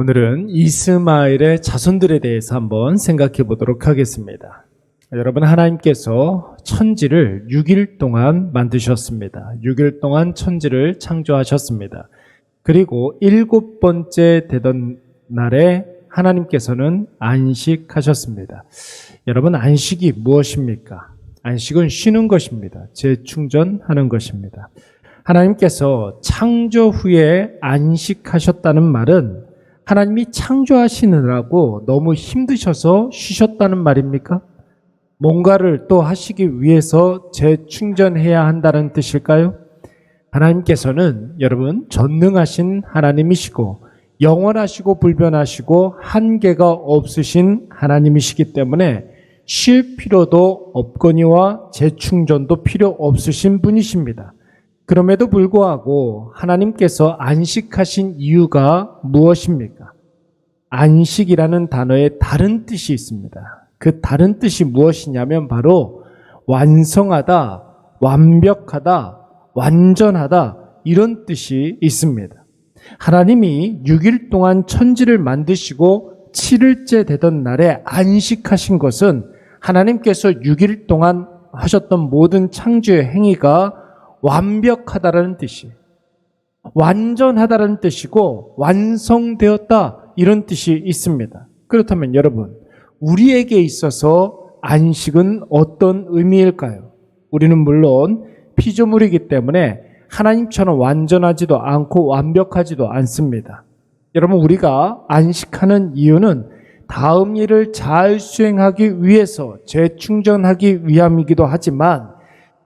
오늘은 이스마엘의 자손들에 대해서 한번 생각해 보도록 하겠습니다. 여러분, 하나님께서 천지를 6일 동안 만드셨습니다. 6일 동안 천지를 창조하셨습니다. 그리고 7번째 되던 날에 하나님께서는 안식하셨습니다. 여러분, 안식이 무엇입니까? 안식은 쉬는 것입니다. 재충전하는 것입니다. 하나님께서 창조 후에 안식하셨다는 말은 하나님이 창조하시느라고 너무 힘드셔서 쉬셨다는 말입니까? 뭔가를 또 하시기 위해서 재충전해야 한다는 뜻일까요? 하나님께서는 여러분 전능하신 하나님이시고 영원하시고 불변하시고 한계가 없으신 하나님이시기 때문에 쉴 필요도 없거니와 재충전도 필요 없으신 분이십니다. 그럼에도 불구하고 하나님께서 안식하신 이유가 무엇입니까? 안식이라는 단어에 다른 뜻이 있습니다. 그 다른 뜻이 무엇이냐면 바로 완성하다, 완벽하다, 완전하다 이런 뜻이 있습니다. 하나님이 6일 동안 천지를 만드시고 7일째 되던 날에 안식하신 것은 하나님께서 6일 동안 하셨던 모든 창조의 행위가 완벽하다라는 뜻이, 완전하다라는 뜻이고 완성되었다 이런 뜻이 있습니다. 그렇다면 여러분, 우리에게 있어서 안식은 어떤 의미일까요? 우리는 물론 피조물이기 때문에 하나님처럼 완전하지도 않고 완벽하지도 않습니다. 여러분, 우리가 안식하는 이유는 다음 일을 잘 수행하기 위해서 재충전하기 위함이기도 하지만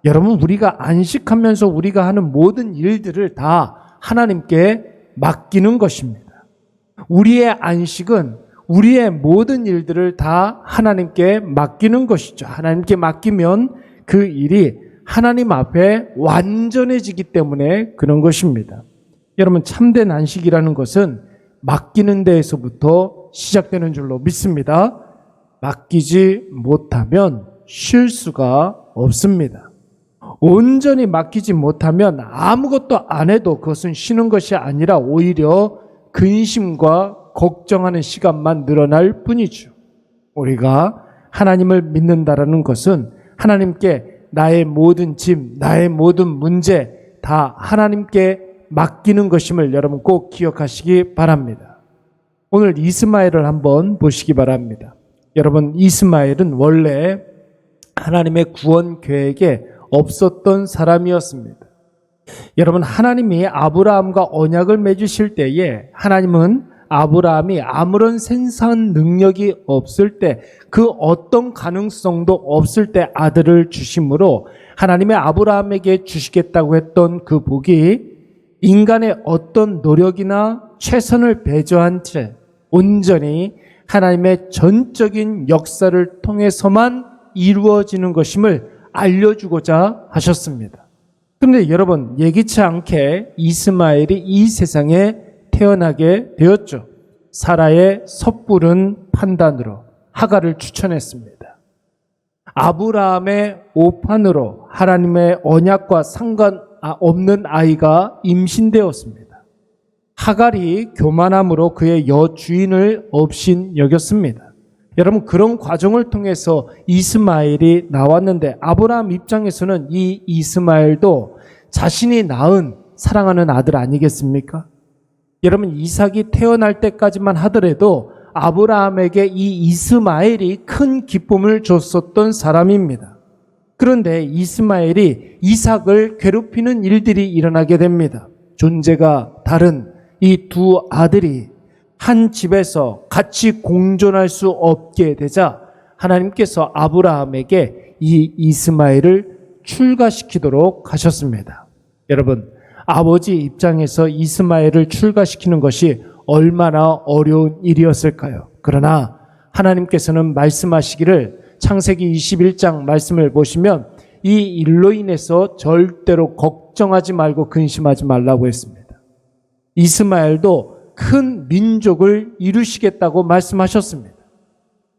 여러분, 우리가 안식하면서 우리가 하는 모든 일들을 다 하나님께 맡기는 것입니다. 우리의 안식은 우리의 모든 일들을 다 하나님께 맡기는 것이죠. 하나님께 맡기면 그 일이 하나님 앞에 완전해지기 때문에 그런 것입니다. 여러분, 참된 안식이라는 것은 맡기는 데에서부터 시작되는 줄로 믿습니다. 맡기지 못하면 쉴 수가 없습니다. 온전히 맡기지 못하면 아무것도 안 해도 그것은 쉬는 것이 아니라 오히려 근심과 걱정하는 시간만 늘어날 뿐이죠. 우리가 하나님을 믿는다라는 것은 하나님께 나의 모든 짐, 나의 모든 문제 다 하나님께 맡기는 것임을 여러분 꼭 기억하시기 바랍니다. 오늘 이스마엘을 한번 보시기 바랍니다. 여러분, 이스마엘은 원래 하나님의 구원 계획에 없었던 사람이었습니다. 여러분, 하나님이 아브라함과 언약을 맺으실 때에 하나님은 아브라함이 아무런 생산 능력이 없을 때, 그 어떤 가능성도 없을 때 아들을 주심으로 하나님의 아브라함에게 주시겠다고 했던 그 복이 인간의 어떤 노력이나 최선을 배제한 채 온전히 하나님의 전적인 역사를 통해서만 이루어지는 것임을 알려주고자 하셨습니다. 그런데 여러분, 예기치 않게 이스마엘이 이 세상에 태어나게 되었죠. 사라의 섣부른 판단으로 하갈을 추천했습니다. 아브라함의 오판으로 하나님의 언약과 상관없는 아이가 임신되었습니다. 하갈이 교만함으로 그의 여주인을 업신 여겼습니다. 여러분, 그런 과정을 통해서 이스마엘이 나왔는데 아브라함 입장에서는 이 이스마엘도 자신이 낳은 사랑하는 아들 아니겠습니까? 여러분, 이삭이 태어날 때까지만 하더라도 아브라함에게 이 이스마엘이 큰 기쁨을 줬었던 사람입니다. 그런데 이스마엘이 이삭을 괴롭히는 일들이 일어나게 됩니다. 존재가 다른 이 두 아들이 한 집에서 같이 공존할 수 없게 되자 하나님께서 아브라함에게 이 이스마엘을 출가시키도록 하셨습니다. 여러분, 아버지 입장에서 이스마엘을 출가시키는 것이 얼마나 어려운 일이었을까요? 그러나 하나님께서는 말씀하시기를 창세기 21장 말씀을 보시면 이 일로 인해서 절대로 걱정하지 말고 근심하지 말라고 했습니다. 이스마엘도 큰 민족을 이루시겠다고 말씀하셨습니다.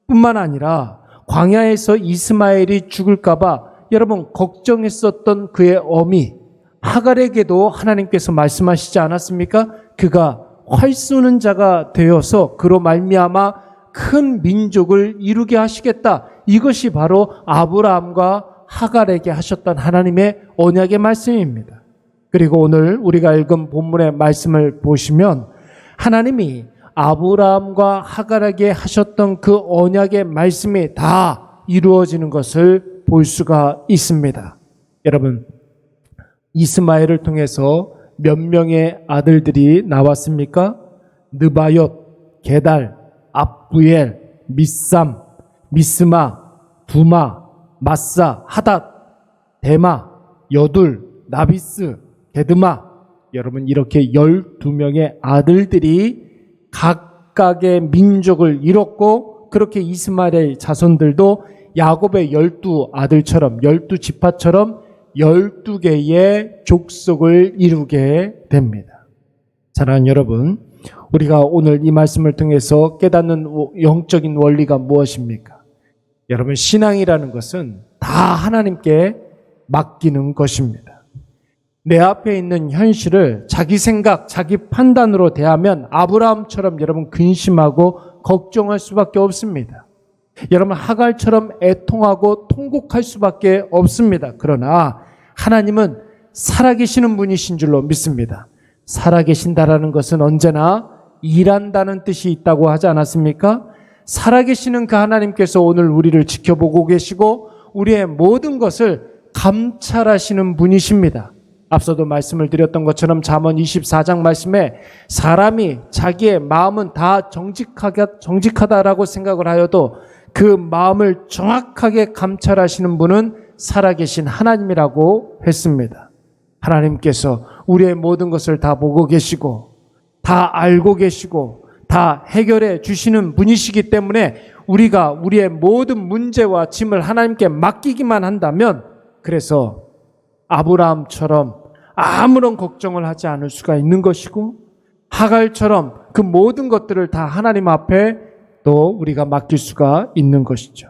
뿐만 아니라 광야에서 이스마엘이 죽을까봐 여러분 걱정했었던 그의 어미 하갈에게도 하나님께서 말씀하시지 않았습니까? 그가 활 쏘는 자가 되어서 그로 말미암아 큰 민족을 이루게 하시겠다. 이것이 바로 아브라함과 하갈에게 하셨던 하나님의 언약의 말씀입니다. 그리고 오늘 우리가 읽은 본문의 말씀을 보시면 하나님이 아브라함과 하갈에게 하셨던 그 언약의 말씀이 다 이루어지는 것을 볼 수가 있습니다. 여러분, 이스마엘을 통해서 몇 명의 아들들이 나왔습니까? 느바옅, 게달, 압부엘, 미삼, 미스마, 두마, 마사, 하닷, 데마, 여둘, 나비스, 게드마. 여러분, 이렇게 12명의 아들들이 각각의 민족을 이뤘고, 그렇게 이스마엘의 자손들도 야곱의 12아들처럼 12지파처럼 12개의 족속을 이루게 됩니다. 사랑하는 여러분, 우리가 오늘 이 말씀을 통해서 깨닫는 영적인 원리가 무엇입니까? 여러분, 신앙이라는 것은 다 하나님께 맡기는 것입니다. 내 앞에 있는 현실을 자기 생각, 자기 판단으로 대하면 아브라함처럼 여러분 근심하고 걱정할 수밖에 없습니다. 여러분, 하갈처럼 애통하고 통곡할 수밖에 없습니다. 그러나 하나님은 살아계시는 분이신 줄로 믿습니다. 살아계신다라는 것은 언제나 일한다는 뜻이 있다고 하지 않았습니까? 살아계시는 그 하나님께서 오늘 우리를 지켜보고 계시고 우리의 모든 것을 감찰하시는 분이십니다. 앞서도 말씀을 드렸던 것처럼 잠언 24장 말씀에 사람이 자기의 마음은 다 정직하다라고 생각을 하여도 그 마음을 정확하게 감찰하시는 분은 살아계신 하나님이라고 했습니다. 하나님께서 우리의 모든 것을 다 보고 계시고 다 알고 계시고 다 해결해 주시는 분이시기 때문에 우리가 우리의 모든 문제와 짐을 하나님께 맡기기만 한다면, 그래서 아브라함처럼 아무런 걱정을 하지 않을 수가 있는 것이고, 하갈처럼 그 모든 것들을 다 하나님 앞에 또 우리가 맡길 수가 있는 것이죠.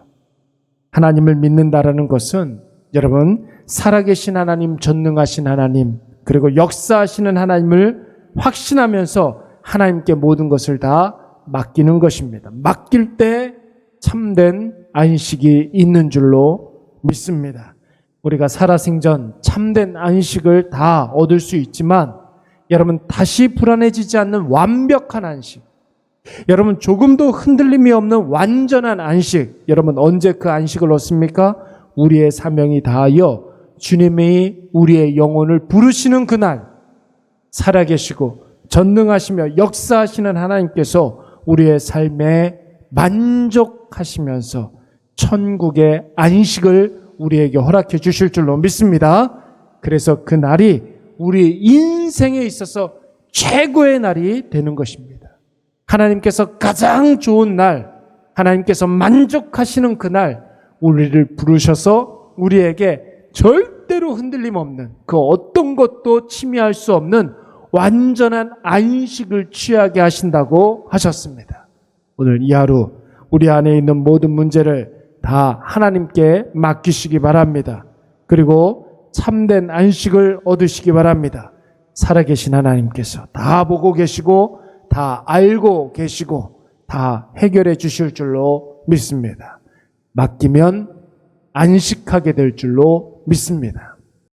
하나님을 믿는다라는 것은 여러분, 살아계신 하나님, 전능하신 하나님, 그리고 역사하시는 하나님을 확신하면서 하나님께 모든 것을 다 맡기는 것입니다. 맡길 때 참된 안식이 있는 줄로 믿습니다. 우리가 살아생전 참된 안식을 다 얻을 수 있지만 여러분, 다시 불안해지지 않는 완벽한 안식, 여러분 조금도 흔들림이 없는 완전한 안식, 여러분 언제 그 안식을 얻습니까? 우리의 사명이 다하여 주님이 우리의 영혼을 부르시는 그날, 살아계시고 전능하시며 역사하시는 하나님께서 우리의 삶에 만족하시면서 천국의 안식을 우리에게 허락해 주실 줄로 믿습니다. 그래서 그 날이 우리 인생에 있어서 최고의 날이 되는 것입니다. 하나님께서 가장 좋은 날, 하나님께서 만족하시는 그날 우리를 부르셔서 우리에게 절대로 흔들림 없는, 그 어떤 것도 침해할 수 없는 완전한 안식을 취하게 하신다고 하셨습니다. 오늘 이 하루 우리 안에 있는 모든 문제를 다 하나님께 맡기시기 바랍니다. 그리고 참된 안식을 얻으시기 바랍니다. 살아계신 하나님께서 다 보고 계시고 다 알고 계시고 다 해결해 주실 줄로 믿습니다. 맡기면 안식하게 될 줄로 믿습니다.